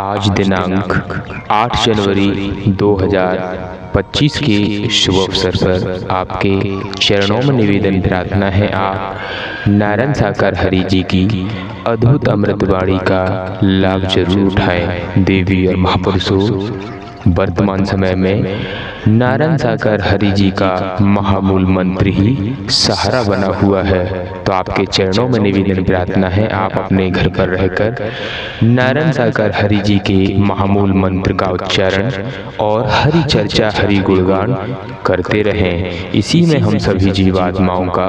आज दिनांक 8 जनवरी 2025 के शुभ अवसर पर आपके चरणों में निवेदन प्रार्थना है आप नारायण साकार हरि जी की अद्भुत अमृतवाणी का लाभ जरूर उठाएं। देवी और महापुरुषों, वर्तमान समय में नारायण साकार हरि जी का महामूल मंत्र ही सहारा बना हुआ है। तो आपके चरणों में निवेदन प्रार्थना है आप अपने घर पर रहकर नारायण साकार हरि जी के महामूल मंत्र का उच्चारण और हरि चर्चा हरि गुणगान करते रहें। इसी में हम सभी जीवात्माओं का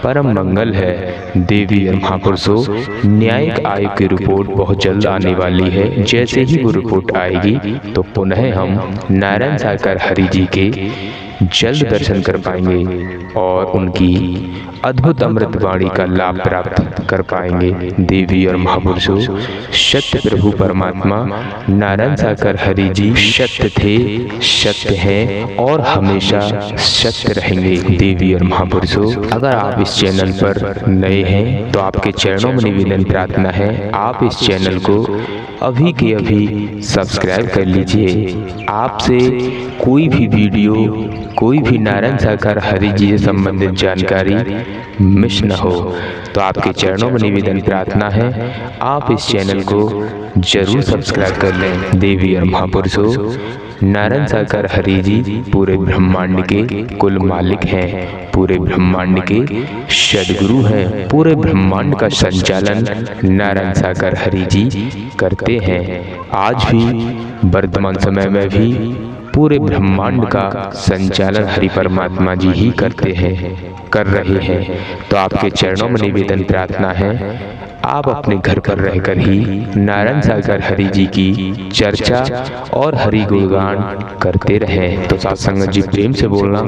परम मंगल है। देवी और महापुरुषों, न्यायिक आयोग की रिपोर्ट बहुत जल्द आने वाली है। जैसे ही वो रिपोर्ट आएगी तो पुनः हम नारायण साकार हरि जी के जल्द दर्शन कर पाएंगे और उनकी अद्भुत अमृतवाणी का लाभ प्राप्त कर पाएंगे। देवी और महापुरुषों, सत्य प्रभु परमात्मा नारायण साकार हरि जी सत्य थे, सत्य हैं और हमेशा सत्य रहेंगे। देवी और महापुरुषों, अगर आप इस चैनल पर नए हैं तो आपके चरणों में निवेदन प्रार्थना है आप इस चैनल को अभी के अभी सब्सक्राइब कर लीजिए। आपसे कोई भी वीडियो, कोई भी नारायण साकार हरि जी से संबंधित जानकारी मिस न हो। तो आपके चरणों में निवेदन प्रार्थना है आप इस चैनल को जरूर सब्सक्राइब कर लें। देवी और महापुरुषों, नारायण साकार हरि जी पूरे ब्रह्मांड के कुल मालिक हैं, पूरे ब्रह्मांड के सद्गुरु हैं। पूरे ब्रह्मांड का संचालन नारायण साकार हरि जी करते हैं। आज भी वर्तमान समय में भी पूरे ब्रह्मांड का संचालन हरि परमात्मा जी ही करते हैं, कर रहे हैं। तो आपके चरणों में निवेदन प्रार्थना है आप अपने घर पर रहकर ही नारायण साकार हरि जी की चर्चा और हरि गुणगान करते रहें। तो सत्संग जी प्रेम से बोलना,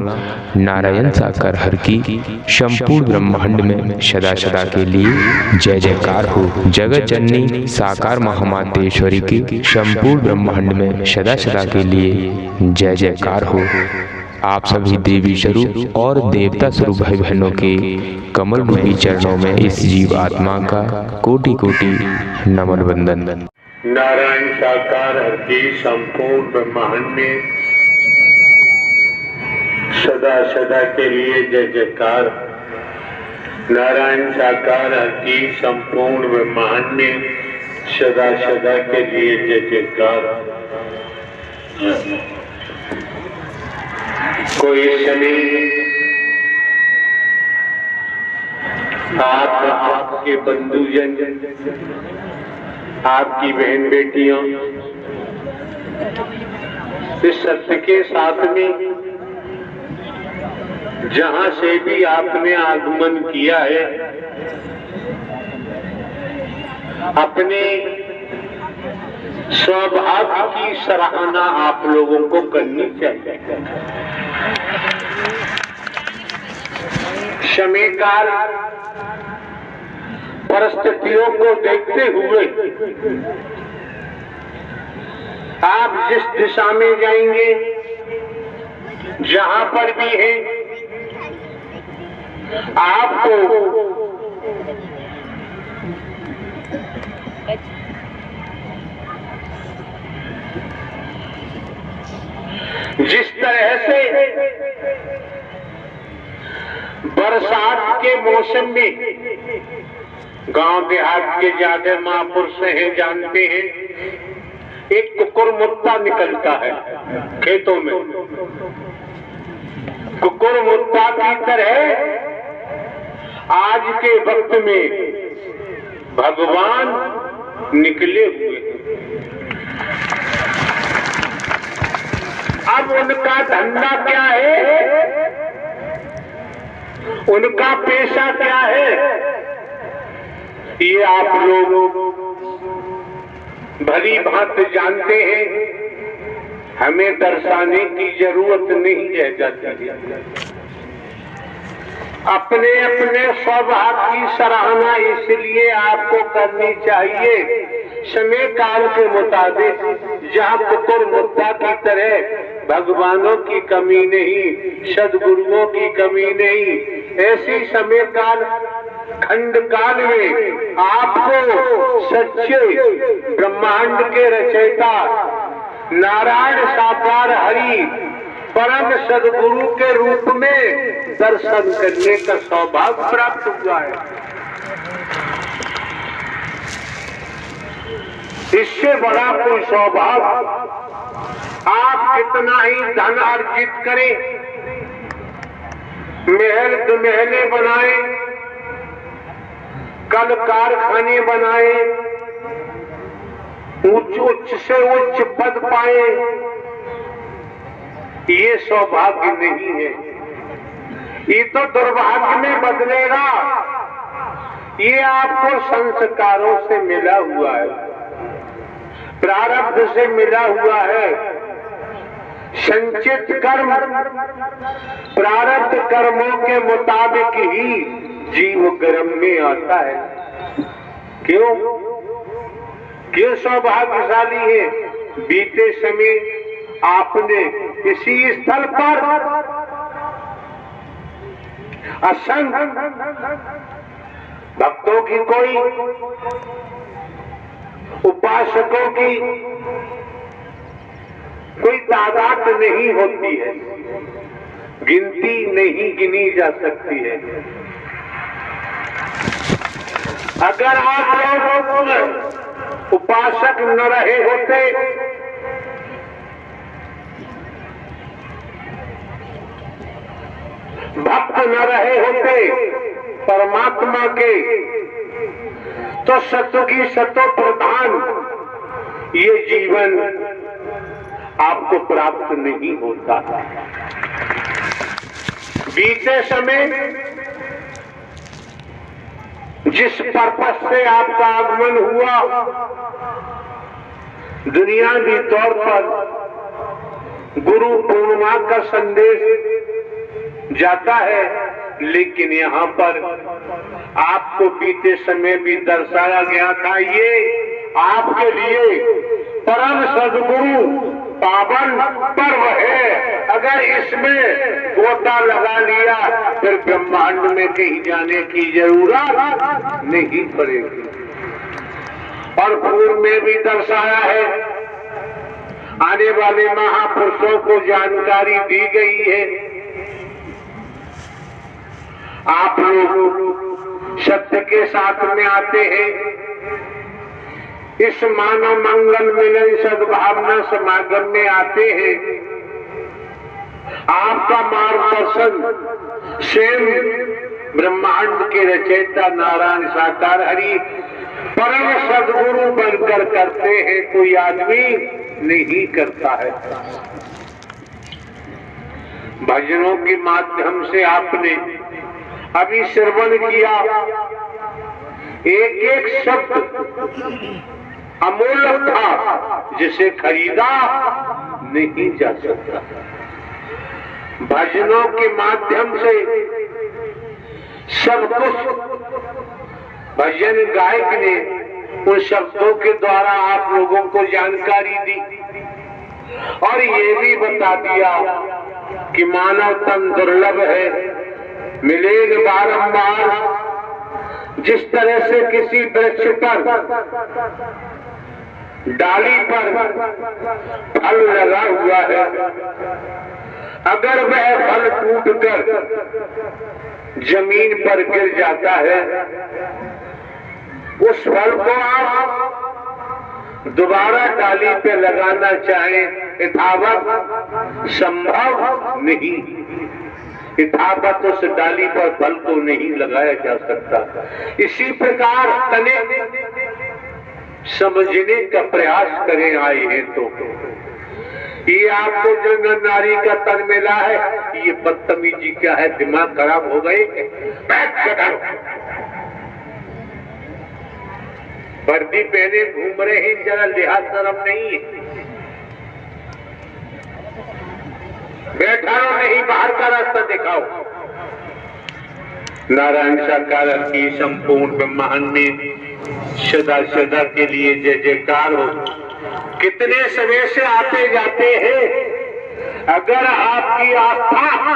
नारायण साकार हरि की संपूर्ण ब्रह्मांड में सदा सदा के लिए जय जयकार हो। जगत जननी साकार महामातेश्वरी की संपूर्ण ब्रह्मांड में सदा सदा के लिए जय जयकार हो। आप सभी देवी स्वरूप और देवता स्वरूप भाई बहनों के कमल रूपी चरणों में इस जीव आत्मा का कोटि कोटि नमन वंदन। नारायण साकार हरि की संपूर्ण ब्रह्मांड में सदा सदा के लिए जय जयकार। नारायण साकार हरि की संपूर्ण ब्रह्मांड में सदा सदा के लिए जय जयकार। कोई समय आपके बंधुजन, आपकी बहन बेटियां इस सत्य के साथ में जहां से भी आपने आगमन किया है, अपने स्वभाव की सराहना आप लोगों को करनी चाहिए। समय काल परिस्थितियों को देखते हुए आप जिस दिशा में जाएंगे, जहां पर भी हैं, आपको जिस तरह से बरसात के मौसम में गांव देहात के ज्यादा महापुरुष हैं, जानते हैं, एक कुकुरमुत्ता निकलता है खेतों में। कुकुरमुत्ता की तरह आज के वक्त में भगवान निकले हुए हैं। अब उनका धंधा क्या है, उनका पेशा क्या है, ये आप लोग भली भांति जानते हैं। हमें दर्शाने की जरूरत नहीं रह जाती। अपने अपने स्वभाव की सराहना इसलिए आपको करनी चाहिए समय काल के मुताबिक, जहाँ कुकुरमुत्ता की तरह भगवानों की कमी नहीं, सदगुरुओं की कमी नहीं, ऐसी समय काल खंड काल में आपको सच्चे ब्रह्मांड के रचयिता नारायण साकार हरि परम सदगुरु के रूप में दर्शन करने का सौभाग्य प्राप्त हुआ है। इससे बड़ा कोई सौभाग्य आप कितना ही धन अर्जित करें, महल महले बनाए, कल कारखाने बनाए, उच्च से उच्च पद पाए, ये सौभाग्य नहीं है। ये तो दुर्भाग्य में बदलेगा। ये आपको संस्कारों से मिला हुआ है, प्रारब्ध से मिला हुआ है। संचित कर्म प्रारब्ध कर्मों के मुताबिक ही जीव कर्म में आता है। क्यों सौभाग्यशाली है? बीते समय आपने इसी स्थल पर असंख्य भक्तों की कोई उपासकों की कोई तादाद नहीं होती है, गिनती नहीं गिनी जा सकती है। अगर आप लोग उपासक न रहे होते, भक्त न रहे होते परमात्मा के, तो सत्व की सतो प्रधान ये जीवन आपको प्राप्त नहीं होता। बीते समय जिस पर्पस से आपका आगमन हुआ, दुनियावी तौर पर गुरु पूर्णिमा का संदेश जाता है, लेकिन यहाँ पर आपको बीते समय भी दर्शाया गया था, ये आपके लिए परम सद्गुरु पावन पर्व है। अगर इसमें गोता लगा लिया फिर ब्रह्मांड में कहीं जाने की जरूरत नहीं पड़ेगी। और पूर्व में भी दर्शाया है, आने वाले महापुरुषों को जानकारी दी गई है। आप लोग सत्य के साथ में आते हैं, इस मानव मंगल मिलन सद्भावना समागम में आते हैं। आपका मार्गदर्शन स्वयं ब्रह्मांड के रचयिता नारायण साकार हरि परम सद्गुरु बनकर करते हैं, कोई आदमी नहीं करता है। भजनों के माध्यम से आपने अभी श्रवण किया, एक एक शब्द अमूल्य था जिसे खरीदा नहीं जा सकता। भजनों के माध्यम से सब कुछ भजन गायक ने उन शब्दों के द्वारा आप लोगों को जानकारी दी और ये भी बता दिया कि मानव तन दुर्लभ है, मिलेगा बारंबार। जिस तरह से किसी वृक्ष पर डाली पर फल लगा हुआ है, अगर वह फल टूटकर जमीन पर गिर जाता है, उस फल को आप दोबारा डाली पे लगाना चाहें यथावत संभव नहीं। यथावत उस डाली पर फल को नहीं लगाया जा सकता। इसी प्रकार तने समझने का प्रयास करें आए हैं तो ये आपको जो नारी का तन मिला है, ये बदतमीजी क्या है? दिमाग खराब हो गए? वर्दी पहने घूम रहे हैं, जरा लिहाज शर्म नहीं है? बैठा नहीं, बाहर का रास्ता दिखाओ। नारायण साकार की संपूर्ण ब्रह्मांड में सदा सदा के लिए जय जयकार हो। कितने समय से आते जाते हैं, अगर आपकी आस्था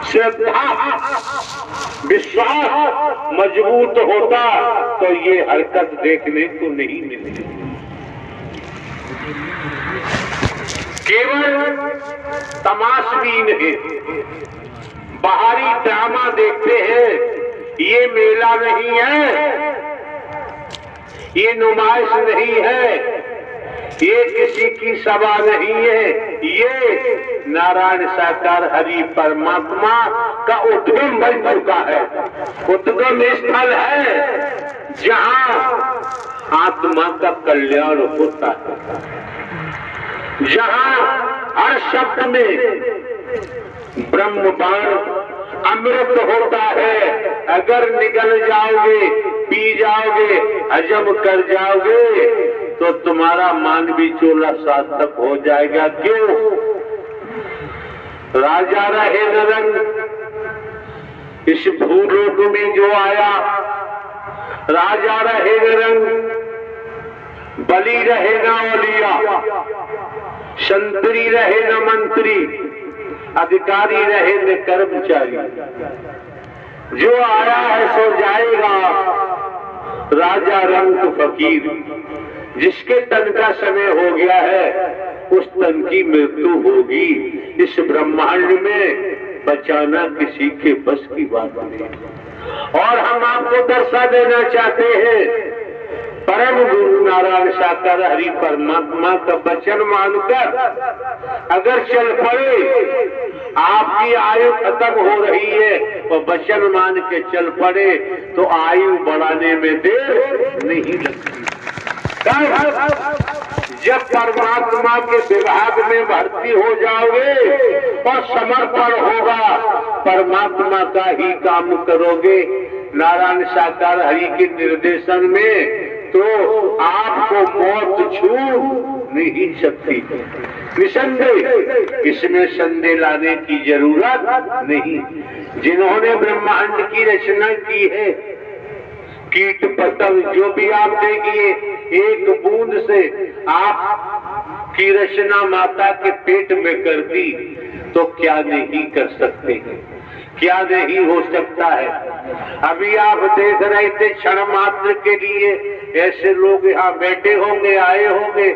श्रद्धा, विश्वास मजबूत होता तो ये हरकत देखने को नहीं मिलती। केवल तमाशबीन है, बाहरी ड्रामा देखते हैं। ये मेला नहीं है, ये नुमाइश नहीं है, ये किसी की सभा नहीं है, ये नारायण साकार हरि परमात्मा का उद्गम बन चुका है। उद्गम स्थल है जहां आत्मा का कल्याण होता है, जहां हर शब्द में ब्रह्म बाण अमृत होता है। अगर निगल जाओगे, पी जाओगे, हजम कर जाओगे तो तुम्हारा मानवी चोला सार्थक हो जाएगा। क्यों? राजा रहे नरंग, इस भूलोक में जो आया, राजा रहे नरंग, बली रहे न औलिया, संतरी रहे न मंत्री, अधिकारी रहे न कर्मचारी, जो आया है सो जाएगा। राजा रंग फकीर, जिसके तन का समय हो गया है उस तन की मृत्यु होगी। इस ब्रह्मांड में बचाना किसी के बस की बात नहीं। और हम आपको दर्शा देना चाहते हैं, परम गुरु नारायण साकार हरि परमात्मा का वचन मानकर अगर चल पड़े, आपकी आयु खत्म हो रही है और वचन मान के चल पड़े तो आयु बढ़ाने में देर नहीं लगती। जब परमात्मा के विभाग में भर्ती हो जाओगे और समर्पण होगा, परमात्मा का ही काम करोगे नारायण साकार हरि के निर्देशन में, तो आपको मौत छू नहीं सकती। निसंदेह इसमें संदेह लाने की जरूरत नहीं। जिन्होंने ब्रह्मांड की रचना की है, कीट पतंग जो भी आप देखिए, एक बूंद से आप की रचना माता के पेट में कर दी तो क्या नहीं कर सकते हैं, क्या नहीं हो सकता है। अभी आप देख रहे थे, क्षण मात्र के लिए ऐसे लोग यहाँ बैठे होंगे, आए होंगे,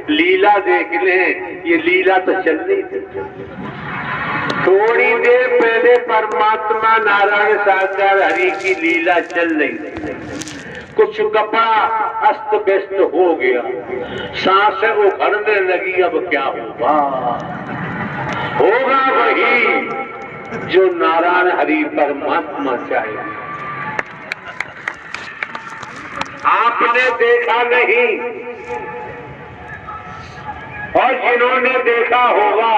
लीला देख लें। ये लीला तो चल रही थी। थोड़ी देर पहले परमात्मा नारायण साकार हरि की लीला चल रही थी। कुछ कपड़ा अस्त व्यस्त हो गया, सांसें उखड़ने लगी। अब क्या होगा? होगा वही जो नारायण हरि परमात्मा चाहे। आपने देखा नहीं, और जिन्होंने देखा होगा,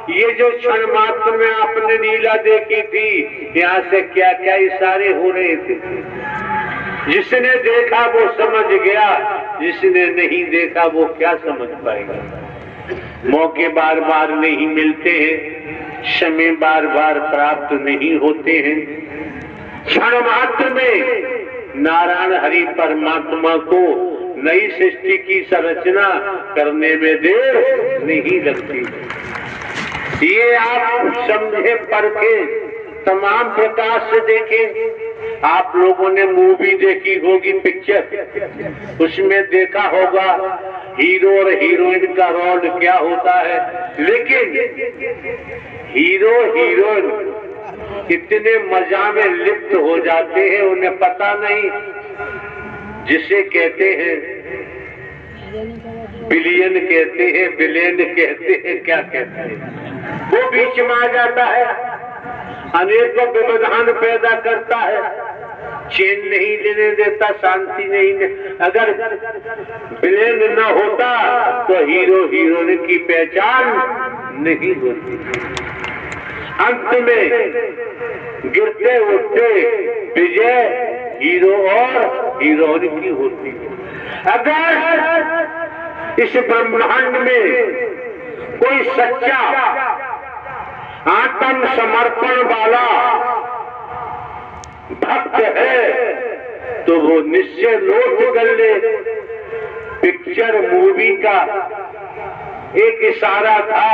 ये जो क्षण मात्र में आपने लीला देखी थी, यहाँ से क्या क्या इशारे हो रहे थे। जिसने देखा वो समझ गया, जिसने नहीं देखा वो क्या समझ पाएगा। मौके बार बार नहीं मिलते हैं, समय बार बार प्राप्त नहीं होते हैं। क्षण मात्र में नारायण हरि परमात्मा को नई सृष्टि की संरचना करने में देर नहीं लगती। ये आप समझे, परखे, तमाम प्रकार से देखें। आप लोगों ने मूवी देखी होगी, पिक्चर, उसमें देखा होगा हीरो और हीरोइन का रोल क्या होता है। लेकिन हीरो हीरोइन इतने मजा में लिप्त हो जाते हैं, उन्हें पता नहीं। जिसे कहते हैं बिलियन कहते हैं, बिलियन कहते हैं, क्या कहते हैं, वो बीच में आ जाता है, अनेकों व्यवधान पैदा करता है, चैन नहीं लेने देता, शांति नहीं। अगर बिलियन न होता तो हीरो हीरोइन की पहचान नहीं होती। अंत में गिरते उठते विजय हीरो और हीरोइन की होती है। अगर इस ब्रह्मांड में कोई सच्चा आत्म समर्पण वाला भक्त है तो वो निश्चय नोट कर ले। पिक्चर मूवी का एक इशारा था,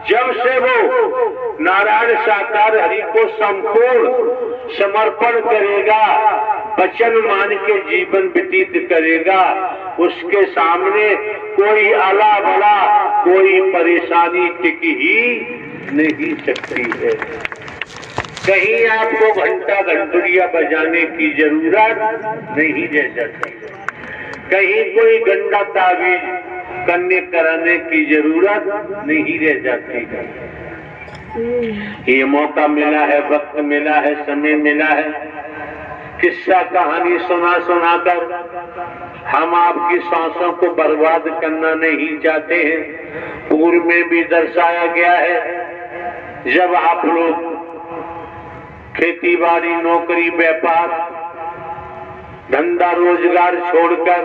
जब से वो नारायण साकार हरि को संपूर्ण समर्पण करेगा, वचन मान के जीवन व्यतीत करेगा, उसके सामने कोई आला बला, कोई परेशानी टिक ही नहीं सकती है। कहीं आपको घंटा घंटुरिया बजाने की जरूरत नहीं रह जाती, कहीं कोई गंदा तावीज करने कराने की जरूरत नहीं रह जाती है। ये मौका मिला है, वक्त मिला है, समय मिला है, किस्सा कहानी सुना कर हम आपकी सांसों को बर्बाद करना नहीं चाहते हैं। पूर्व में भी दर्शाया गया है, जब आप लोग खेती बाड़ी, नौकरी, व्यापार, धंधा रोजगार छोड़कर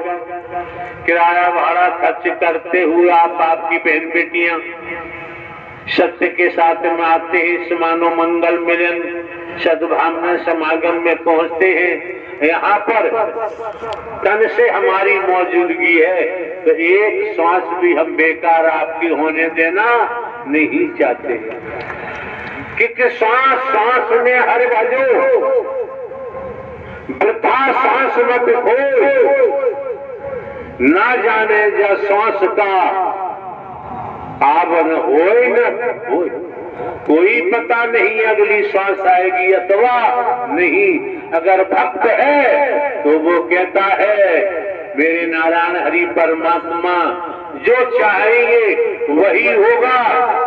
किराया भाड़ा खर्च करते हुए आपकी बहन बेटियां सत्य के साथ में आते हैं, समानो मंगल मिलन सद्भावना समागम में पहुंचते हैं। यहाँ पर तन से हमारी मौजूदगी है, तो एक सांस भी हम बेकार आपकी होने देना नहीं चाहते, क्योंकि सांस सांस में हर भजो, वृथा सांस मत खो, ना जाने जा सांस का आवन होए न होए, कोई पता नहीं अगली सांस आएगी अथवा नहीं। अगर भक्त है तो वो कहता है मेरे नारायण हरि परमात्मा जो चाहेंगे वही होगा,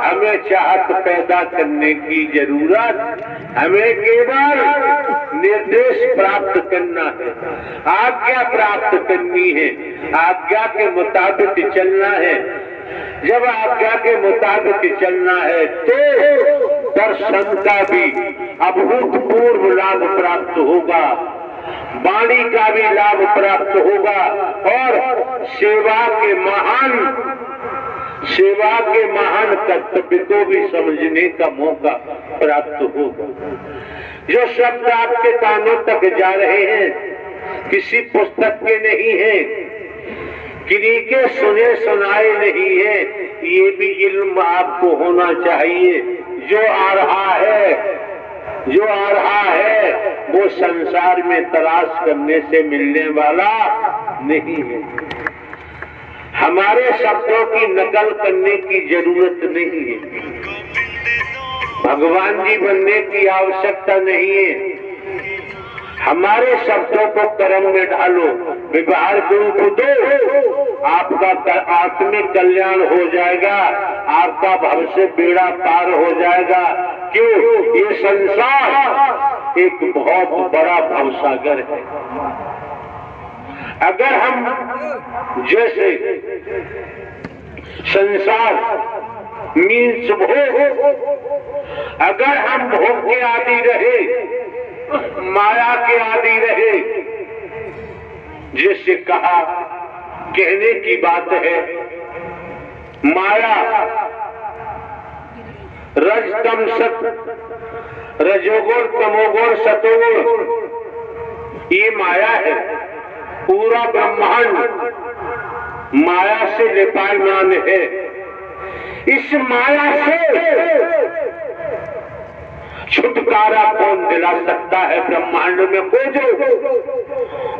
हमें चाहत पैदा करने की जरूरत, हमें केवल निर्देश प्राप्त करना है, आज्ञा प्राप्त करनी है, आज्ञा के मुताबिक चलना है। जब आज्ञा के मुताबिक चलना है तो दर्शन का भी अभूतपूर्व लाभ प्राप्त होगा, वाणी का भी लाभ प्राप्त होगा और सेवा के महान कर्तव्य को भी समझने का मौका प्राप्त होगा। जो शब्द आपके कानों तक जा रहे हैं किसी पुस्तक के नहीं है, किन्हीं के सुने सुनाए नहीं है, ये भी इल्म आपको होना चाहिए। जो आ रहा है वो संसार में तलाश करने से मिलने वाला नहीं है। हमारे शब्दों की नकल करने की जरूरत नहीं है, भगवान जी बनने की आवश्यकता नहीं है। हमारे शब्दों को कर्म में ढालो, व्यवहार के रूप दो, आपका आत्मिक कल्याण हो जाएगा, आपका भविष्य बेड़ा पार हो जाएगा। क्यों? ये संसार एक बहुत बड़ा भवसागर है। अगर हम जैसे संसार मीन्स भोग, अगर हम भोग के आदि रहे, माया के आदि रहे, जिससे कहा कहने की बात है, माया रज तम सत, रजोगुण तमोगुण सतोगुण, ये माया है। पूरा ब्रह्मांड माया से लिपायमान है। इस माया से छुटकारा कौन दिला सकता है? ब्रह्मांड में खोजो,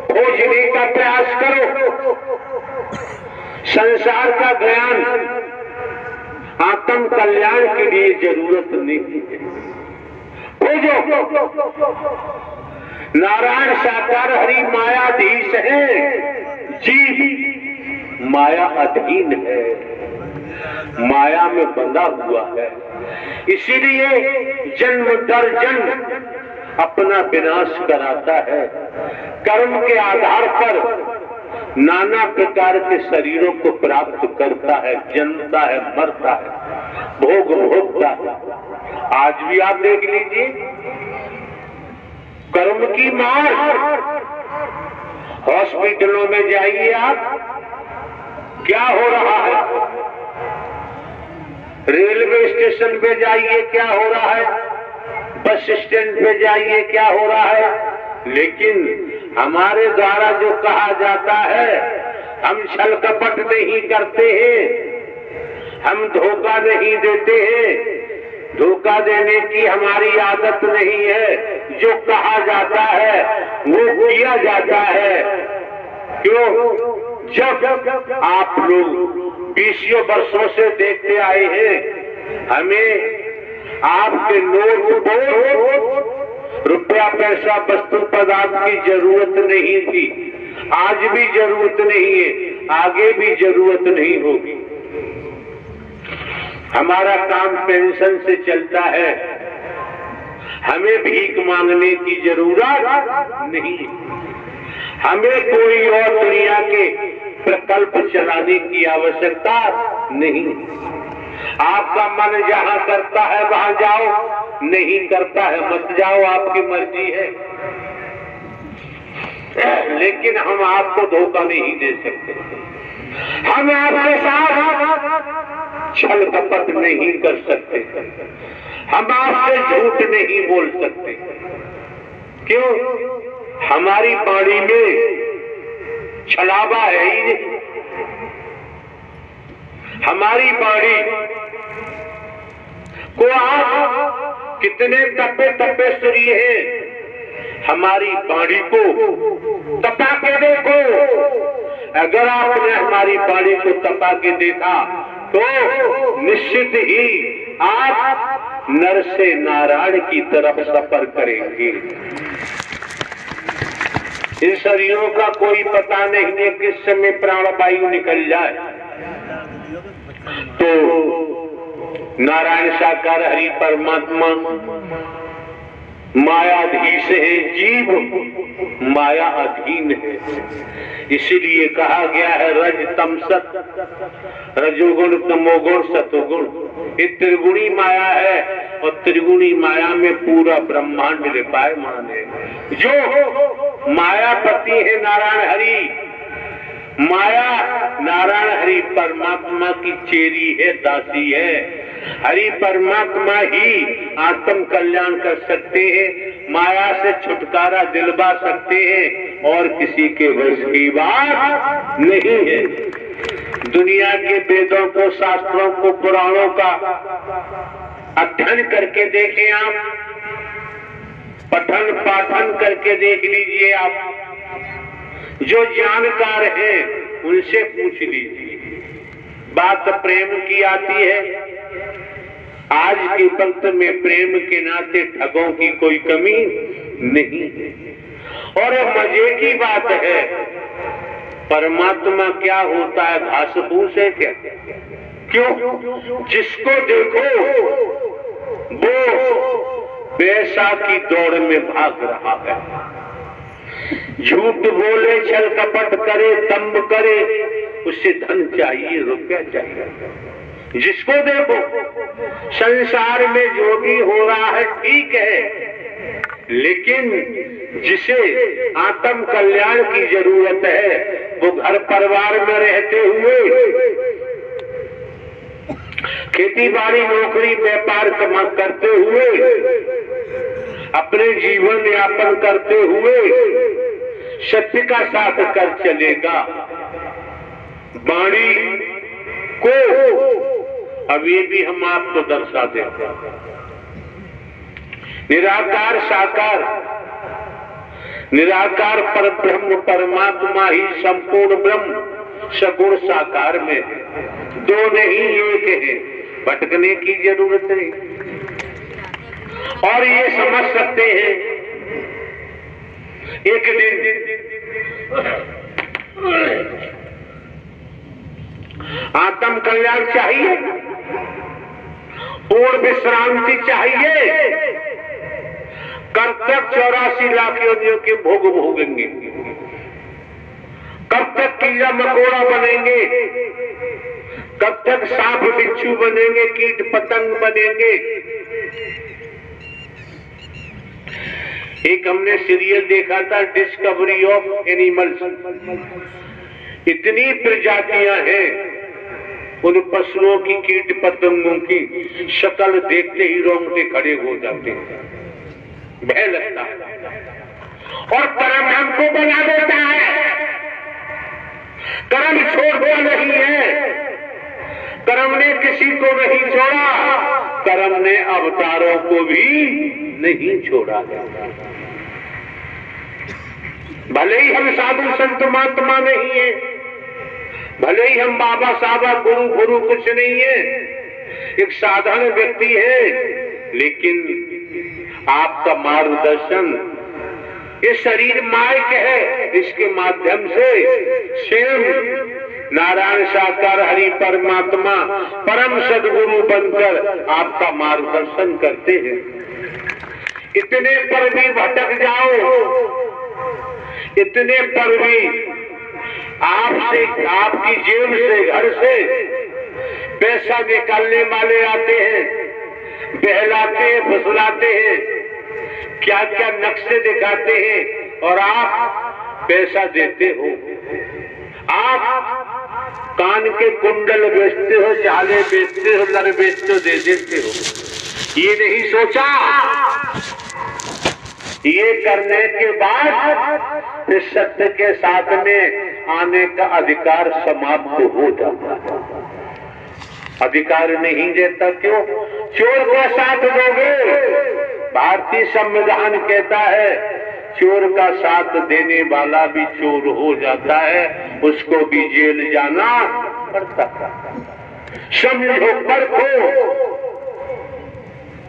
खोजने का प्रयास करो। संसार का ज्ञान आत्म कल्याण के लिए जरूरत नहीं है। खोजो। नारायण साकार हरि मायाधीश है, जीव माया अधीन है, माया में बंधा हुआ है। इसीलिए जन्म दर जन्म अपना विनाश कराता है। कर्म के आधार पर नाना प्रकार के शरीरों को प्राप्त करता है, जन्मता है, मरता है, भोग भोगता है। आज भी आप देख लीजिए, कर्म की मार। हॉस्पिटलों में जाइए आप, क्या हो रहा है? रेलवे स्टेशन पे जाइए, क्या हो रहा है? बस स्टैंड पे जाइए, क्या हो रहा है? लेकिन हमारे द्वारा जो कहा जाता है, हम छल कपट नहीं करते हैं, हम धोखा नहीं देते हैं, धोखा देने की हमारी आदत नहीं है। जो कहा जाता है वो किया जाता है। क्यों? जब आप लोग 20 वर्षों से देखते आए हैं, हमें आपके नोट को रुपया पैसा वस्तु पदार्थ की जरूरत नहीं थी, आज भी जरूरत नहीं है, आगे भी जरूरत नहीं होगी। हमारा काम पेंशन से चलता है, हमें भीख मांगने की जरूरत नहीं है। हमें कोई और दुनिया के प्रकल्प चलाने की आवश्यकता नहीं। आपका मन जहां करता है वहां जाओ, नहीं करता है मत जाओ, आपकी मर्जी है। लेकिन हम आपको धोखा नहीं दे सकते। हम आपके साथ छल कपट नहीं कर सकते। हम आपसे झूठ नहीं बोल सकते। क्यों? हमारी वाणी में छलावा है ही नहीं। हमारी वाणी को आप कितने तपे तपे सुनिए हैं, हमारी वाणी को तपा के देखो। अगर आपने हमारी वाणी को तपा के देखा तो निश्चित ही आप नर से नारायण की तरफ सफर करेंगे। इन शरीरों का कोई पता नहीं है किस समय प्राणवायु निकल जाए। तो नारायण साकार हरि परमात्मा मायाधीश है, जीव माया अधीन है। इसीलिए कहा गया है रज तम सत, रजोगुण तमोगुण सतोगुण। ये त्रिगुणी माया है और त्रिगुणी माया में पूरा ब्रह्मांड विराजमान है। जो मायापति है नारायण हरि, माया नारायण हरि परमात्मा की चेरी है, दासी है। हरि परमात्मा ही आत्म कल्याण कर सकते हैं, माया से छुटकारा दिलवा सकते हैं, और किसी के वश की बात नहीं है। दुनिया के वेदों को, शास्त्रों को, पुराणों का अध्ययन करके देखें आप, पठन पाठन करके देख लीजिए आप। जो जानकार हैं उनसे पूछ लीजिए। बात प्रेम की आती है। आज के वक्त में प्रेम के नाते ठगों की कोई कमी नहीं है। और मजे की बात है, परमात्मा क्या होता है? घास फूस है क्या? क्यों? जिसको देखो वो पैसा की दौड़ में भाग रहा है। झूठ बोले, छल कपट करे, दंभ करे, उससे धन चाहिए, रुपया चाहिए। जिसको देखो संसार में जो भी हो रहा है ठीक है, लेकिन जिसे आत्म कल्याण की जरूरत है वो घर परिवार में रहते हुए खेती बाड़ी नौकरी व्यापार करते हुए, अपने जीवन यापन करते हुए सत्य का साथ कर चलेगा। वाणी को अब ये भी हम आपको दर्शा देते हैं। निराकार साकार, निराकार पर ब्रह्म परमात्मा ही संपूर्ण ब्रह्म सगुण साकार में है। दो नहीं एक है, भटकने की जरूरत नहीं। और ये समझ सकते हैं एक दिन आत्म कल्याण चाहिए, पूर्ण विश्रांति चाहिए, कब तक 84 लाख योनियों के भोग भोगेंगे? कब तक कीड़ा मकोड़ा बनेंगे? कब तक सांप बिच्छू बनेंगे, कीट पतंग बनेंगे? एक हमने सीरियल देखा था, डिस्कवरी ऑफ एनिमल्स। इतनी प्रजातियां हैं उन पशुओं की, कीट पतंगों की, शक्ल देखते ही रोंगटे खड़े हो जाते हैं, भय लगता है। और कर्म हमको बना देता है। कर्म छोड़ता नहीं है, कर्म ने किसी को नहीं छोड़ा। कर्म ने अवतारों को भी नहीं छोड़ा है। भले ही हम साधु संत महात्मा नहीं है, भले ही हम बाबा साबा गुरु कुछ नहीं है, एक साधारण व्यक्ति है, लेकिन आपका मार्गदर्शन, ये शरीर माइक है, इसके माध्यम से स्वयं नारायण साकार हरि परमात्मा परम सद्गुरु बनकर आपका मार्गदर्शन करते हैं। इतने पर भी भटक जाओ, इतने पर भी आपसे, आपकी जेब से, घर से पैसा निकालने वाले आते हैं, बहलाते हैं, फुसलाते हैं, क्या क्या नक्शे दिखाते हैं, और आप पैसा देते हो। आप कान के कुंडल बेचते हो, चाले बेचते हो, लर बेचते हो, दे देते हो। ये नहीं सोचा, ये करने के बाद इस सत्य के साथ में आने का अधिकार समाप्त हो जाता है। अधिकार नहीं देता क्यों? चोर का साथ दोगे? भारतीय संविधान कहता है चोर का साथ देने वाला भी चोर हो जाता है, उसको भी जेल जाना पड़ता है। समझो परखो,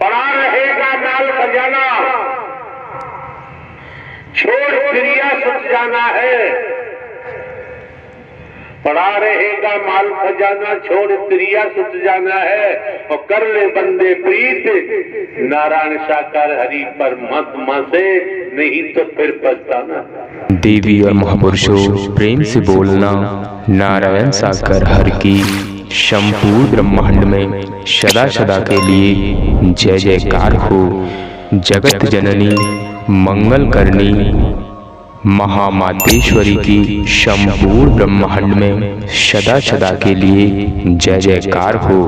पड़ा रहेगा माल खजाना, छोड़ क्रिया सुख जाना है। पड़ा रहेगा माल खजाना, छोड़ क्रिया सुख जाना है, और कर ले बंदे प्रीत नारायण साकार हरि परमात्मा से, नहीं तो फिर पछताना। देवी और महापुरुषों, प्रेम से बोलना नारायण साकार हरि की संपूर्ण ब्रह्मांड में सदा सदा के लिए जय जयकार हो। जगत जननी मंगल करनी महामातेश्वरी की संपूर्ण ब्रह्मांड में सदा सदा के लिए जय जयकार हो।